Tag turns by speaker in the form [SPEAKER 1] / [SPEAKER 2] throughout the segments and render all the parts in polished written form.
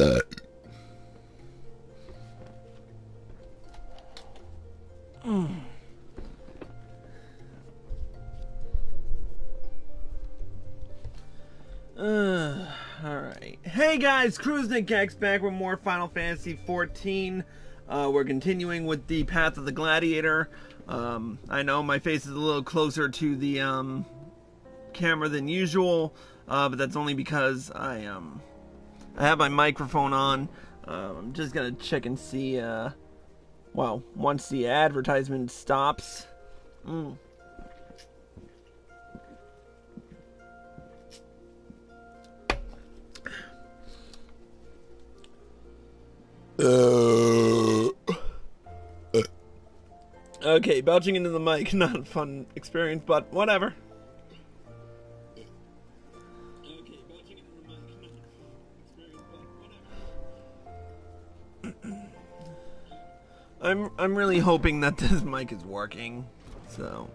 [SPEAKER 1] Alright. Hey guys, CruiseNickX back with more Final Fantasy XIV. We're continuing with the Path of the Gladiator. I know my face is a little closer to the camera than usual, but that's only because I have my microphone on. I'm just gonna check and see, well, once the advertisement stops. Okay, belching into the mic, not a fun experience, but whatever. I'm really hoping that this mic is working, so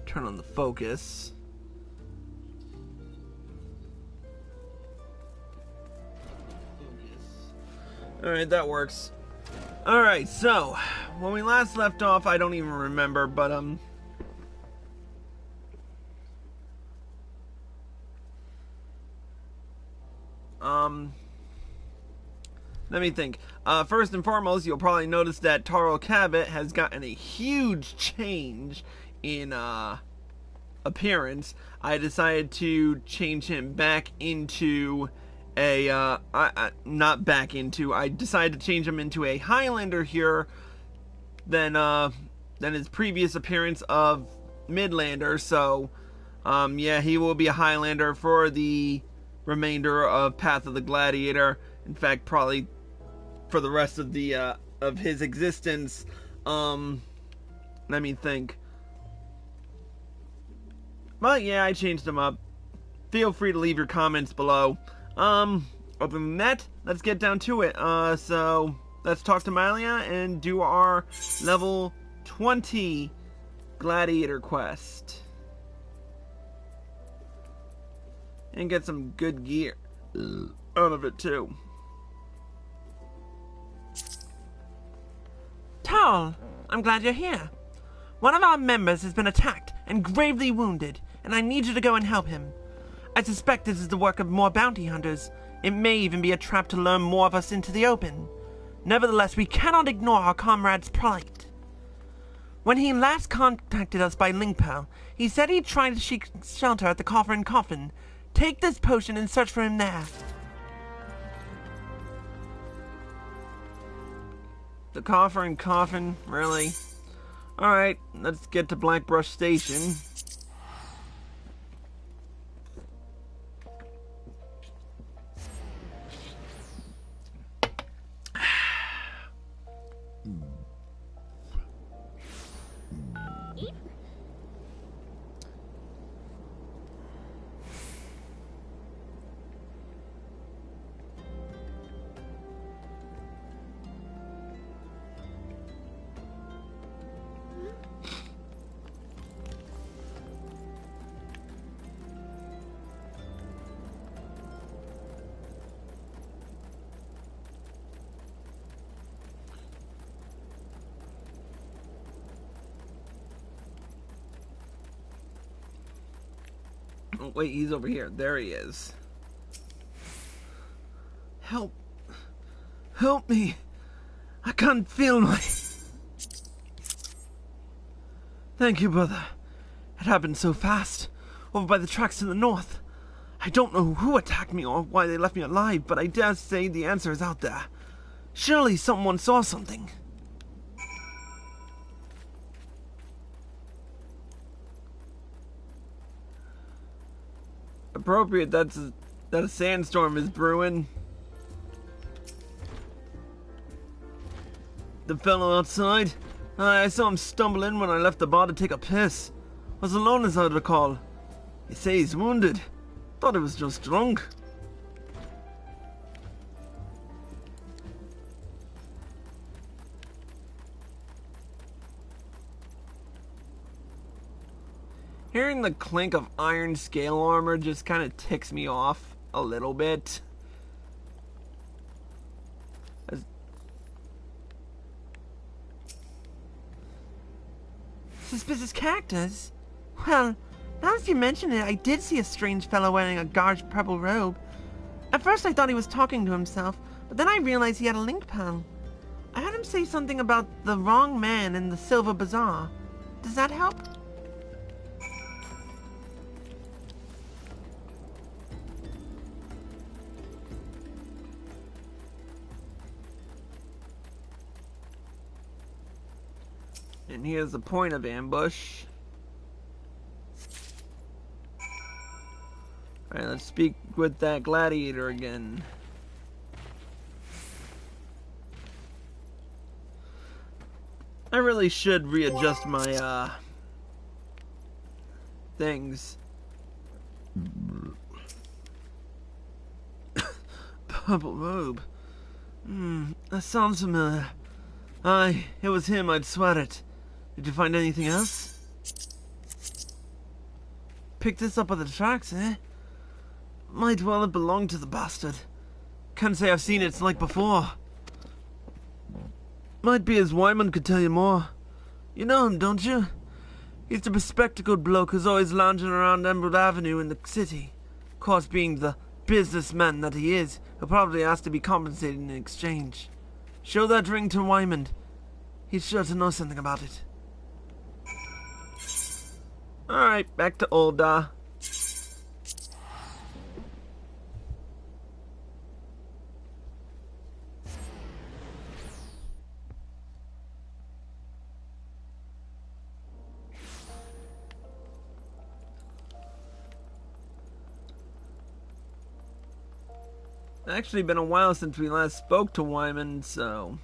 [SPEAKER 1] turn on the focus. Alright, that works. Alright, so when we last left off, I don't even remember, but let me think. First and foremost, you'll probably notice that Taro Cabot has gotten a huge change in appearance. I decided to change him back into a not back into. I decided to change him into a Highlander here than his previous appearance of Midlander. So yeah, he will be a Highlander for the remainder of Path of the Gladiator. In fact, probably for the rest of the of his existence. Let me think. But yeah, I changed him up. Feel free to leave your comments below. Other than that, let's get down to it. So let's talk to Mylla and do our level 20 Gladiator quest. And get some good gear out of it too.
[SPEAKER 2] Thal, I'm glad you're here. One of our members has been attacked and gravely wounded, and I need you to go and help him. I suspect this is the work of more bounty hunters. It may even be a trap to lure more of us into the open. Nevertheless, we cannot ignore our comrade's plight. When he last contacted us by link pearl, he said he'd try to seek shelter at the Coffer and Coffin. Take this potion and search for him there.
[SPEAKER 1] The Coffer and Coffin, really? Alright, let's get to Blackbrush Station. Oh, wait, he's over here. There he is. Help. Help me. I can't feel my... Thank you, brother. It happened so fast. Over by the tracks to the north. I don't know who attacked me or why they left me alive, but I dare say the answer is out there. Surely someone saw something. Appropriate that a sandstorm is brewing. The fellow outside? I saw him stumble in when I left the bar to take a piss. Was alone as I recall. They say he's wounded. Thought he was just drunk. Hearing the clink of iron scale armor just kind of ticks me off a little bit.
[SPEAKER 2] Suspicious characters? Well, now that you mention it, I did see a strange fellow wearing a garbed purple robe. At first I thought he was talking to himself, but then I realized he had a link pal. I heard him say something about the wrong man in the Silver Bazaar. Does that help?
[SPEAKER 1] And here's the point of ambush. Alright, let's speak with that gladiator again. I really should readjust my things. Purple robe. That sounds familiar. Aye, it was him, I'd swear it. Did you find anything else?
[SPEAKER 2] Picked this up at the tracks, eh? Might well have belonged to the bastard. Can't say I've seen its like before. Might be as Wyman could tell you more. You know him, don't you? He's the bespectacled bloke who's always lounging around Emerald Avenue in the city. Of course, being the businessman that he is, he'll probably ask to be compensated in exchange. Show that ring to Wyman. He's sure to know something about it.
[SPEAKER 1] Alright, back to Ul'dah. Actually been a while since we last spoke to Wyman, so...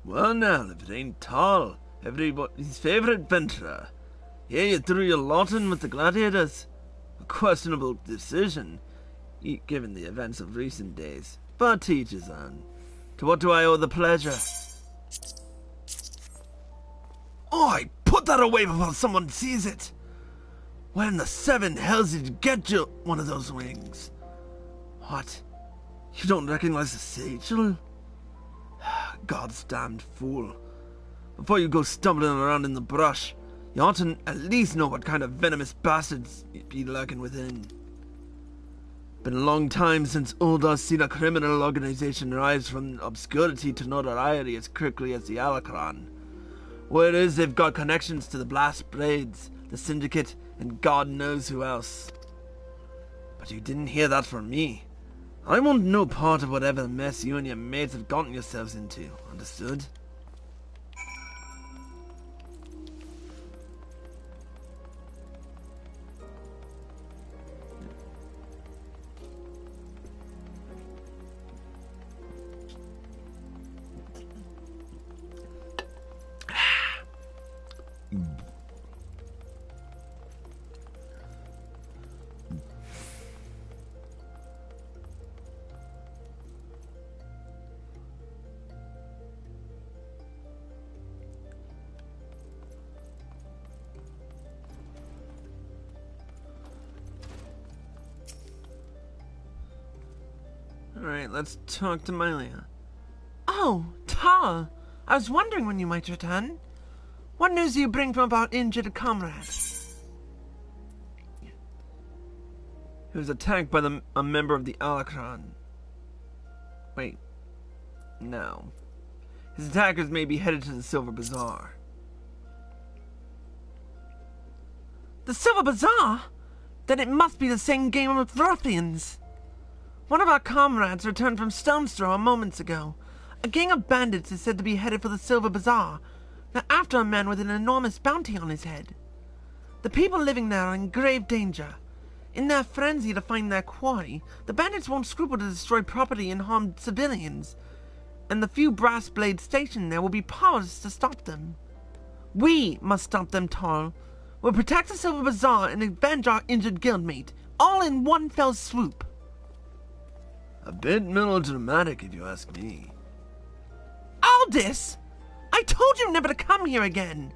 [SPEAKER 1] Well now, if it ain't Thal, everybody's favourite adventurer. Yeah, you threw your lot in with the gladiators. A questionable decision, given the events of recent days. But to each his own. To what do I owe the pleasure? Oi! Put that away before someone sees it! Where in the seven hells did you get you one of those wings? What? You don't recognize the Sachel? God's damned fool. Before you go stumbling around in the brush, you ought to at least know what kind of venomous bastards be lurking within. Been a long time since Ul'dah's seen a criminal organization rise from obscurity to notoriety as quickly as the Alacron. Word is they've got connections to the Blast Blades, the Syndicate, and God knows who else. But you didn't hear that from me. I want no part of whatever mess you and your mates have gotten yourselves into, understood? Alright, let's talk to Mylla.
[SPEAKER 2] Oh, Thal! I was wondering when you might return. What news do you bring from our injured comrade?
[SPEAKER 1] He was attacked by a member of the Alacron. Wait. No. His attackers may be headed to the Silver Bazaar.
[SPEAKER 2] The Silver Bazaar? Then it must be the same game of ruffians. One of our comrades returned from Stone's Throw moments ago. A gang of bandits is said to be headed for the Silver Bazaar. They're after a man with an enormous bounty on his head. The people living there are in grave danger. In their frenzy to find their quarry, the bandits won't scruple to destroy property and harm civilians. And the few brass blades stationed there will be powerless to stop them. We must stop them, Thal. We'll protect the Silver Bazaar and avenge our injured guildmate, all in one fell swoop.
[SPEAKER 1] A bit melodramatic, if you ask me.
[SPEAKER 2] I'll Aldous! I told you never to come here again!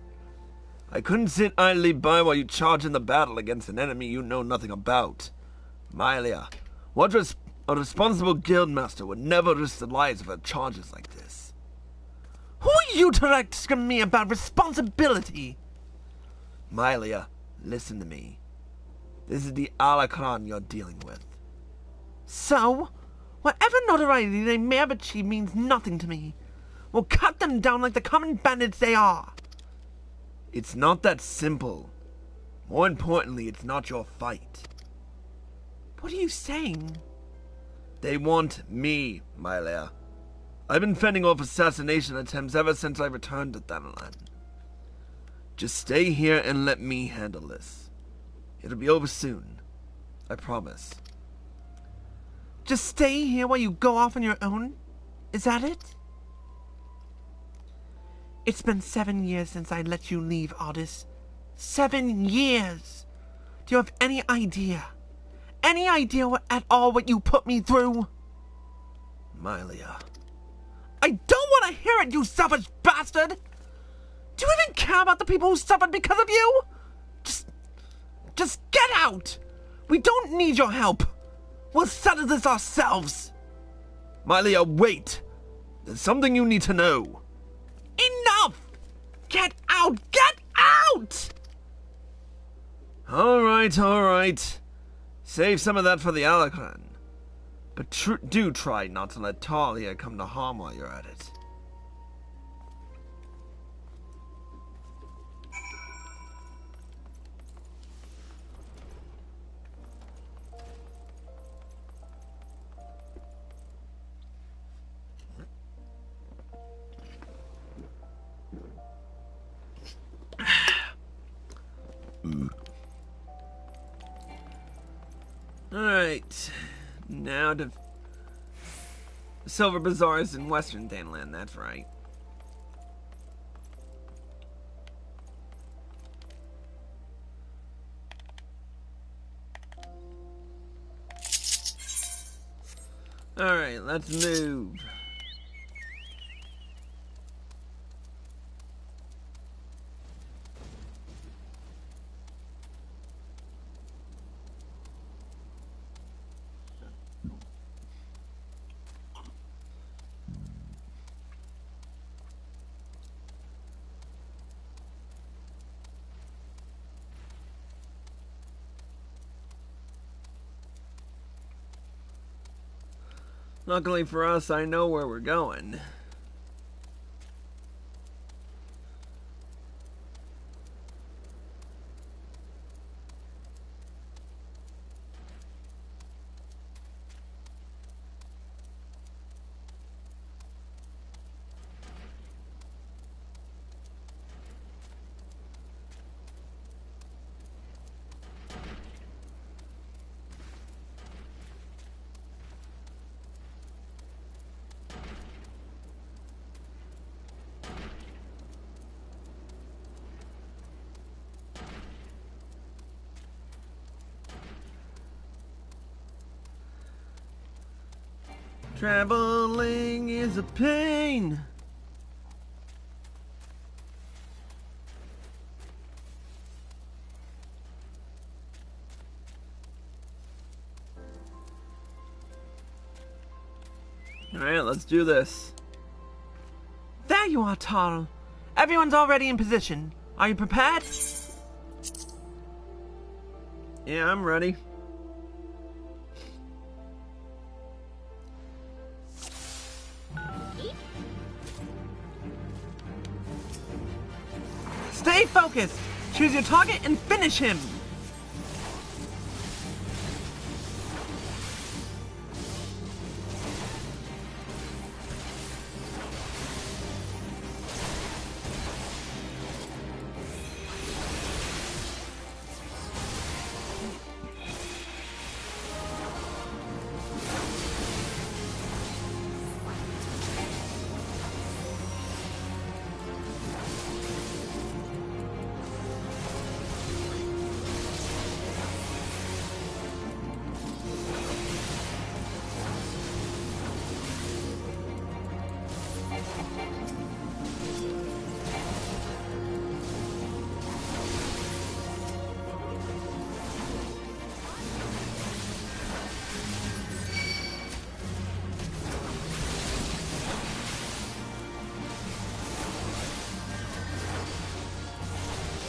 [SPEAKER 1] I couldn't sit idly by while you charge in the battle against an enemy you know nothing about. Mylla, a responsible guildmaster would never risk the lives of her charges like this.
[SPEAKER 2] Who are you to ask me about responsibility?
[SPEAKER 1] Mylla, listen to me. This is the Alakran you're dealing with.
[SPEAKER 2] So? Whatever notoriety they may have achieved means nothing to me. We'll cut them down like the common bandits they are.
[SPEAKER 1] It's not that simple. More importantly, it's not your fight.
[SPEAKER 2] What are you saying?
[SPEAKER 1] They want me, Mylla. I've been fending off assassination attempts ever since I returned to Thanalan. Just stay here and let me handle this. It'll be over soon. I promise.
[SPEAKER 2] Just stay here while you go off on your own? Is that it? It's been 7 years since I let you leave, Aldous. 7 years! Do you have any idea? Any idea at all what you put me through?
[SPEAKER 1] Mylla.
[SPEAKER 2] I don't want to hear it, you selfish bastard! Do you even care about the people who suffered because of you? Just get out! We don't need your help! We'll settle this ourselves!
[SPEAKER 1] Mylla, wait! There's something you need to know.
[SPEAKER 2] Enough! Get out! Get out!
[SPEAKER 1] Alright. Save some of that for the Alakran. But do try not to let Talia come to harm while you're at it. Alright, now to Silver Bazaars in Western Thanalan, that's right. Alright, let's move. Luckily for us, I know where we're going. Traveling is a pain. Alright, let's do this.
[SPEAKER 2] There you are, Thal. Everyone's already in position. Are you prepared?
[SPEAKER 1] Yeah, I'm ready.
[SPEAKER 2] Stay focused. Choose your target and finish him.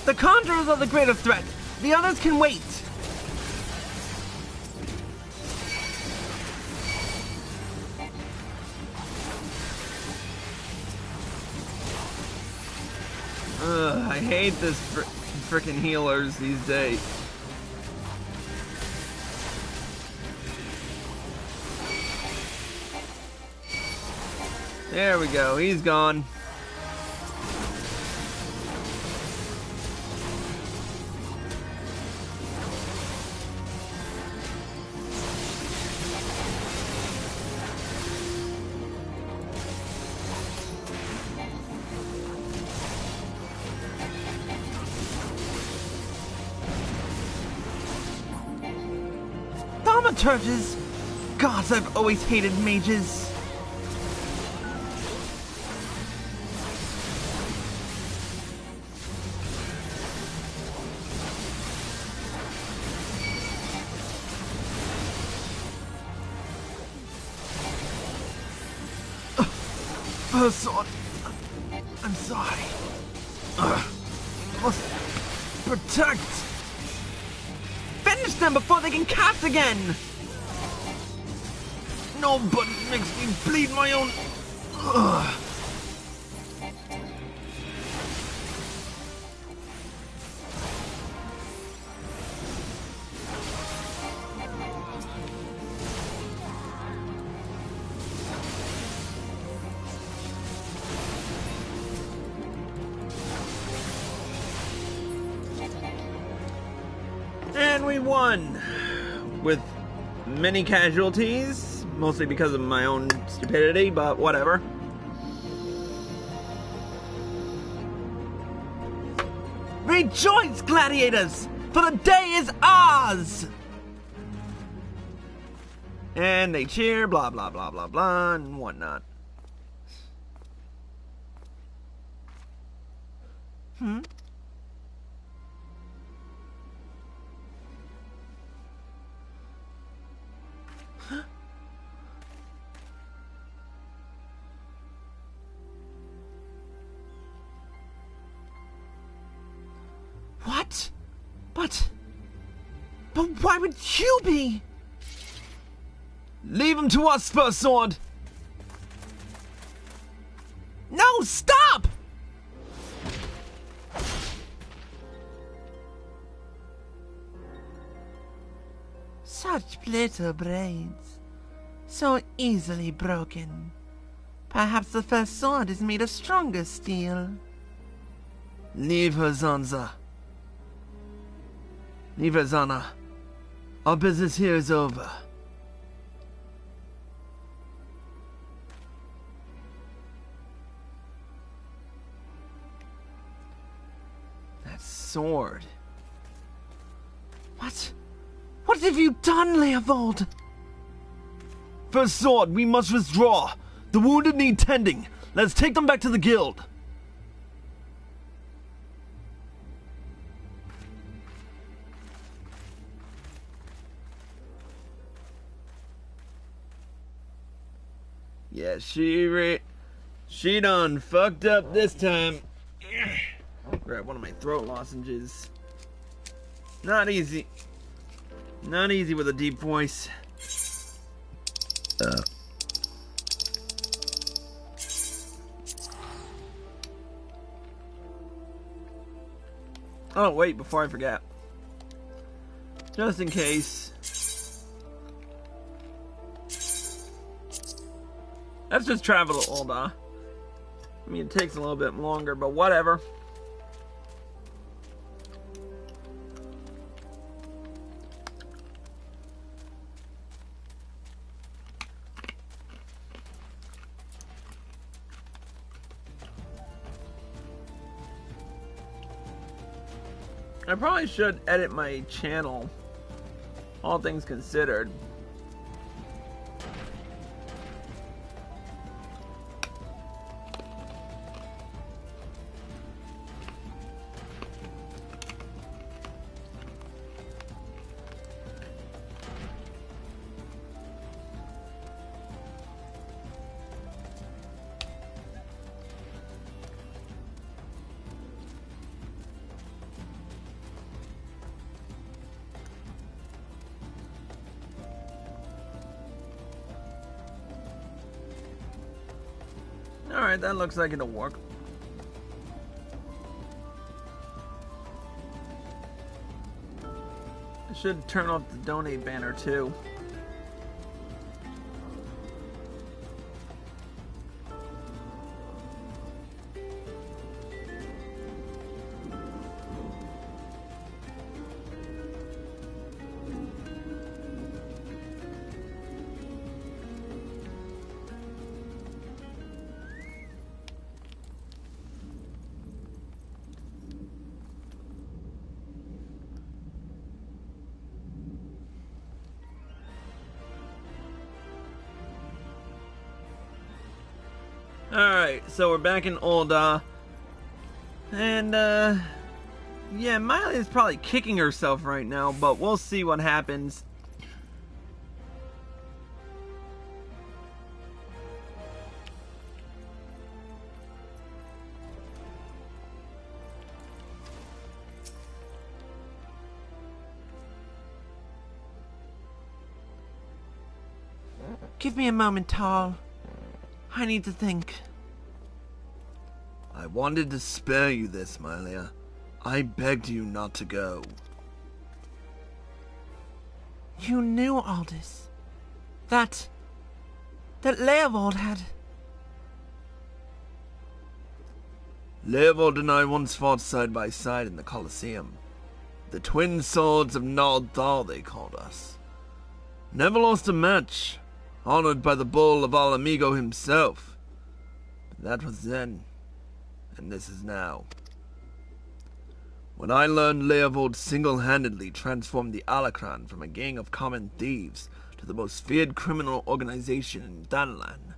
[SPEAKER 2] The Conjurers are the greater threat. The others can wait.
[SPEAKER 1] I hate this frickin' healers these days. There we go, he's gone.
[SPEAKER 2] Thaumaturges! Gods, I've always hated mages.
[SPEAKER 1] Sword. I'm sorry. Must protect.
[SPEAKER 2] Finish them before they can cast again!
[SPEAKER 1] Nobody makes me bleed my own. And we won with many casualties, mostly because of my own stupidity, but whatever.
[SPEAKER 2] Rejoice, gladiators, for the day is ours!
[SPEAKER 1] And they cheer, blah blah blah blah blah, and whatnot.
[SPEAKER 2] What? But why would you be?
[SPEAKER 1] Leave him to us, First Sword!
[SPEAKER 2] No, stop! Such little braids, so easily broken. Perhaps the First Sword is made of stronger steel.
[SPEAKER 1] Leave her, Zanza. Leave her, Zana. Our business here is over. That sword.
[SPEAKER 2] What have you done, Leovold?
[SPEAKER 1] First Sword, we must withdraw. The wounded need tending. Let's take them back to the guild. Yeah, she done fucked up this time. Grab one of my throat lozenges. Not easy. Not easy with a deep voice. Oh, wait, before I forget. Just in case. Let's just travel to Ul'dah. I mean, it takes a little bit longer, but whatever. I probably should edit my channel, all things considered. Alright, that looks like it'll work. I should turn off the donate banner too. Alright, so we're back in Ul'dah. And, yeah, Mylla is probably kicking herself right now, but we'll see what happens.
[SPEAKER 2] Give me a moment, Thal. I need to think.
[SPEAKER 3] I wanted to spare you this, Mylla. I begged you not to go.
[SPEAKER 2] You knew all this. That Leovold had...
[SPEAKER 3] Leovold and I once fought side by side in the Colosseum. The twin swords of Thal, they called us. Never lost a match. Honored by the bull of Al Amigo himself. But that was then, and this is now. When I learned Leovold single-handedly transformed the Alacran from a gang of common thieves to the most feared criminal organization in Danlan,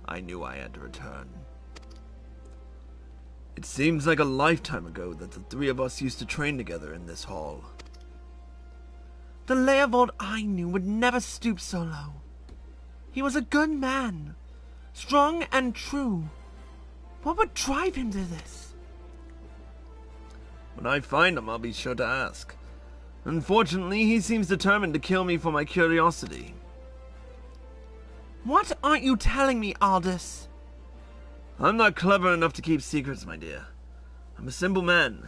[SPEAKER 3] I knew I had to return. It seems like a lifetime ago that the three of us used to train together in this hall.
[SPEAKER 2] The Leovold I knew would never stoop so low. He was a good man, strong and true. What would drive him to this?
[SPEAKER 3] When I find him, I'll be sure to ask. Unfortunately, he seems determined to kill me for my curiosity.
[SPEAKER 2] What aren't you telling me, Aldous?
[SPEAKER 3] I'm not clever enough to keep secrets, my dear. I'm a simple man,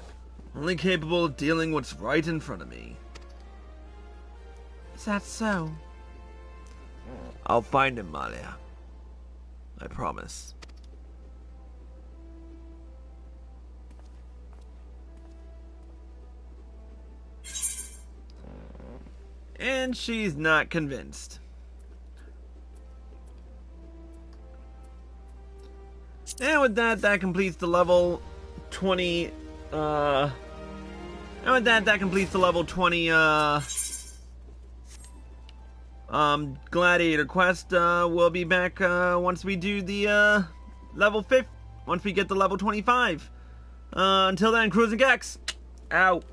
[SPEAKER 3] only capable of dealing what's right in front of me.
[SPEAKER 2] Is that so?
[SPEAKER 3] I'll find him, Mylla. I promise.
[SPEAKER 1] And she's not convinced. And with that, that completes the level 20, and with that, that completes the level 20, Gladiator quest. We'll be back, once we do the, level 5, once we get to level 25. Until then, Cruising Gex, out.